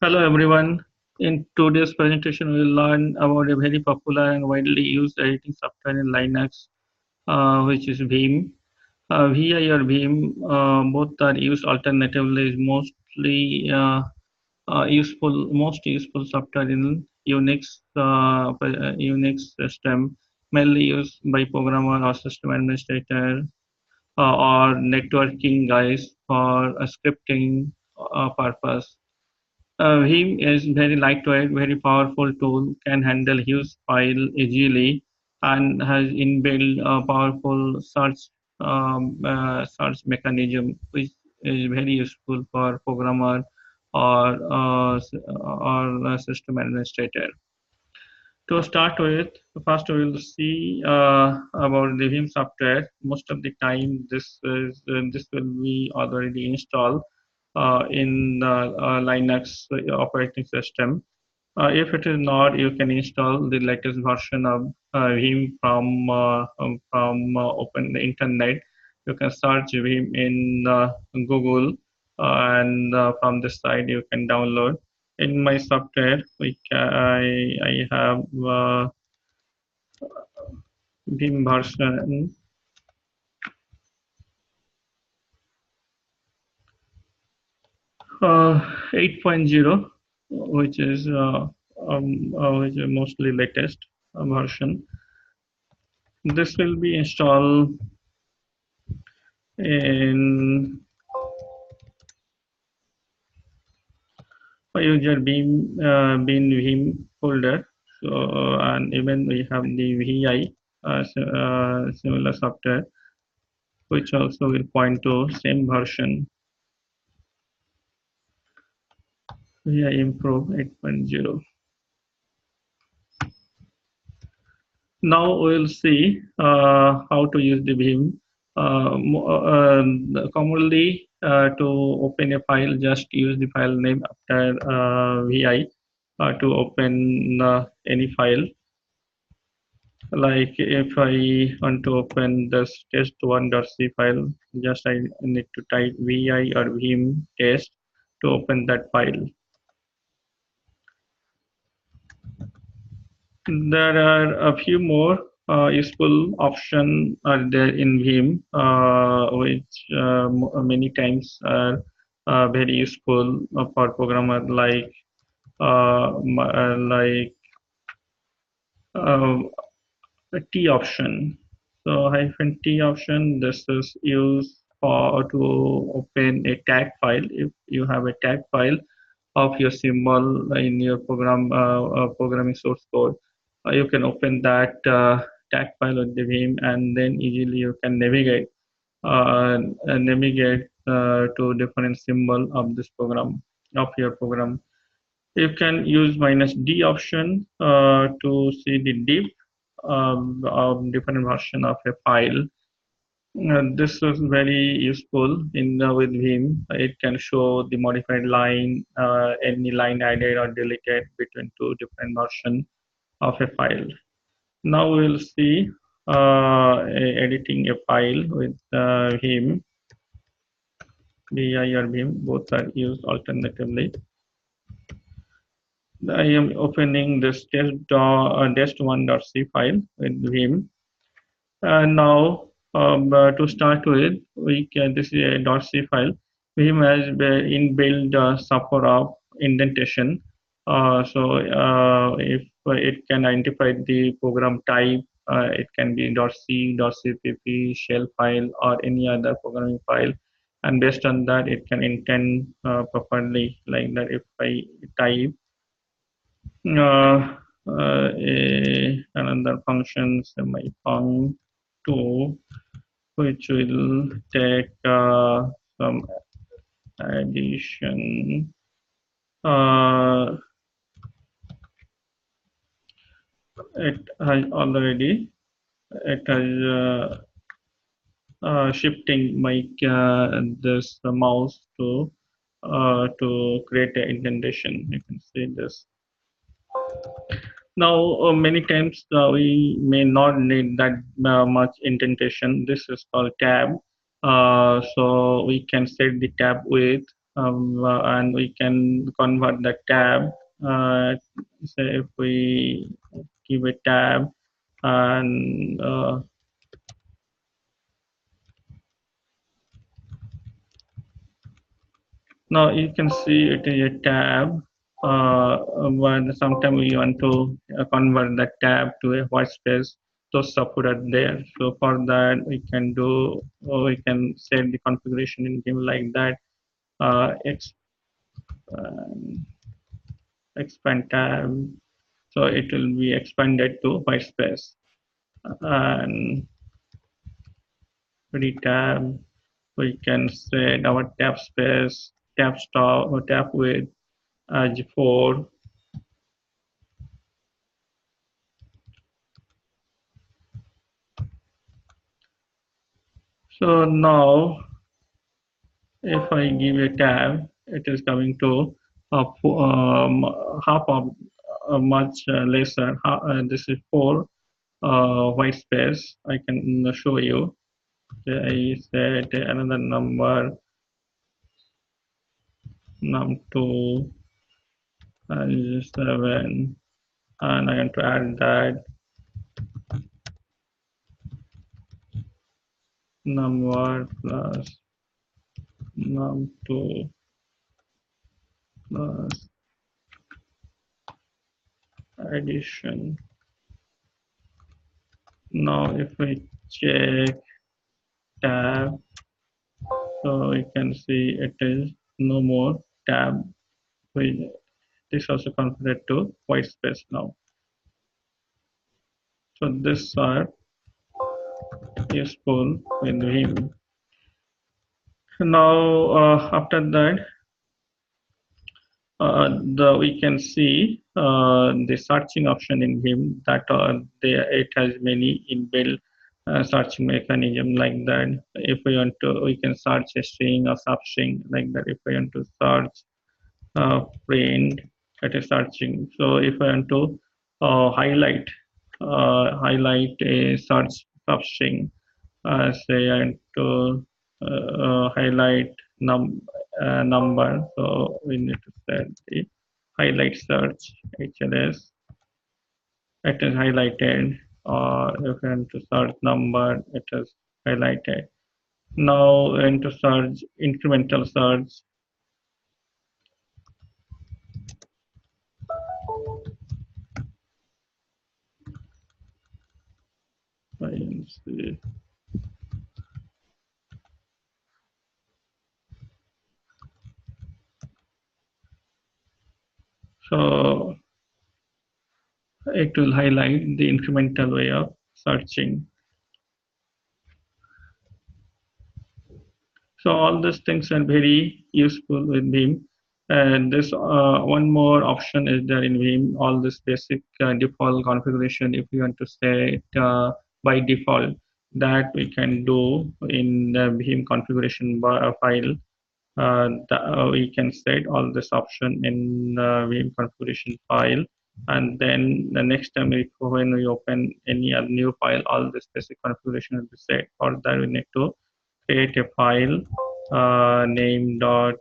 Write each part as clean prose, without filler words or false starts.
Hello everyone. In today's presentation, we will learn about a very popular and widely used editing software in Linux, which is VIM. VI or VIM, both are used alternatively. Is mostly most useful software in Unix system, mainly used by programmer or system administrator or networking guys for scripting purpose. Vim is very lightweight, very powerful tool, can handle huge file easily, and has inbuilt a powerful search mechanism, which is very useful for programmer or system administrator. To start with, first we will see about the Vim software. Most of the time, this will be already installed in the Linux operating system. If it is not, you can install the latest version of Vim from open the internet. You can search Vim in Google, and from this site you can download. In my software, I have Vim version 8.0, which is mostly latest version. This will be installed in user bin Vim folder. So and even we have the VI similar software, which also will point to same version VI Improve 8.0. Now we'll see how to use the Vim. Commonly, to open a file, just use the file name after VI to open any file. Like if I want to open this test1.c file, just I need to type VI or Vim test to open that file. There are a few more useful options are there in Vim, which many times are very useful for programmer like uh, a T option. So hyphen T option. This is used for to open a tag file. If you have a tag file of your symbol in your programming source code, you can open that tag file with the Vim, and then easily you can navigate to different symbol of this program of your program. You can use -D option to see the diff of different version of a file. This is very useful in with Vim. It can show the modified line, any line added or deleted between two different versions of a file. Now we'll see editing a file with Vim, VI or Vim, both are used alternatively. I am opening this test1.c file with Vim. Now, to start with, this is a .c file. Vim has inbuilt support of indentation. So if it can identify the program type, it can be .c, .cpp, shell file, or any other programming file. And based on that, it can indent properly. Like that, if I type another function, semi-func2, which will take some addition. It has already it has shifting my this mouse to create an indentation. You can see this. Now, many times we may not need that much indentation. This is called tab. So we can set the tab width and we can convert the tab. Say if we give a tab and now you can see it is a tab, but sometimes we want to convert the tab to a white space. Those support are there. So for that we can do, we can set the configuration in game like that. Uh, expand tab, so it will be expanded to white space, and read tab, we can set our tab space, tab stop or tab width as 4. So now if I give a tab, it is coming to half of much lesser. This is 4 white space. I can show you. I set another number, num2 and 7, and I want to add that num1 plus num2 plus addition. Now if we check tab, so we can see it is no more tab. We, this also converted to white space now. So this are useful with Vim. Now after that, we can see the searching option in Vim, that it has many inbuilt searching mechanism like that. If we want to, we can search a string or substring like that. If we want to search print, it is searching. So if I want to highlight a search substring, say I want to highlight number, so we need to set the highlight search HLS. It is highlighted, or if you want to search number, it is highlighted. Now into search, incremental search. So it will highlight the incremental way of searching. So all these things are very useful with Vim. And this one more option is there in Vim, all this basic default configuration, if you want to set by default, that we can do in the Vim configuration file. We can set all this option in the Vim configuration file. And then the next time when we open any other new file, all this basic configuration will be set. For that, we need to create a file name.vimrc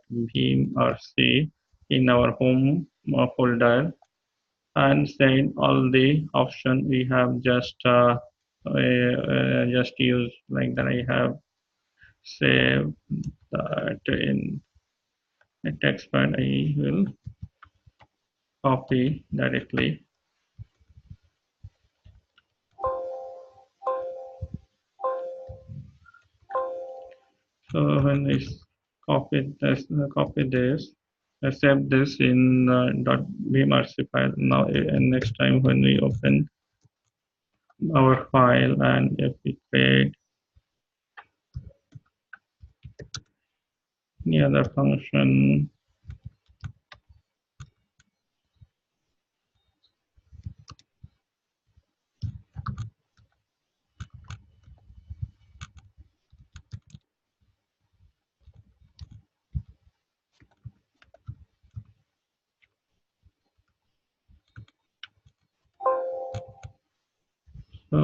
in our home folder, and set all the option we have just used like that. I have saved that in a text file. I will copy directly. So when I copy this, I save this in .vimrc file. Now, next time when we open our file and if we create any other function, so,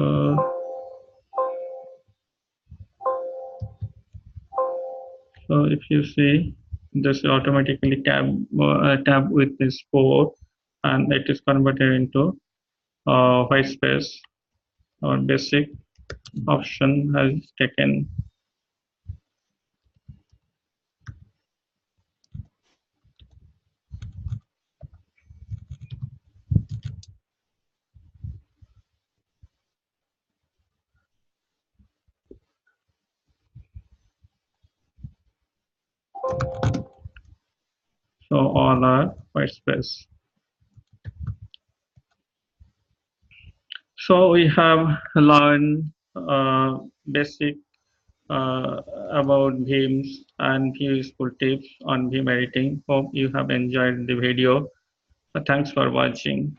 so if you see, This automatically tab with this 4, and it is converted into white space. Our basic option has taken. So all are white space. So we have learned basic about VIMs and few useful tips on VIM editing. Hope you have enjoyed the video. Thanks for watching.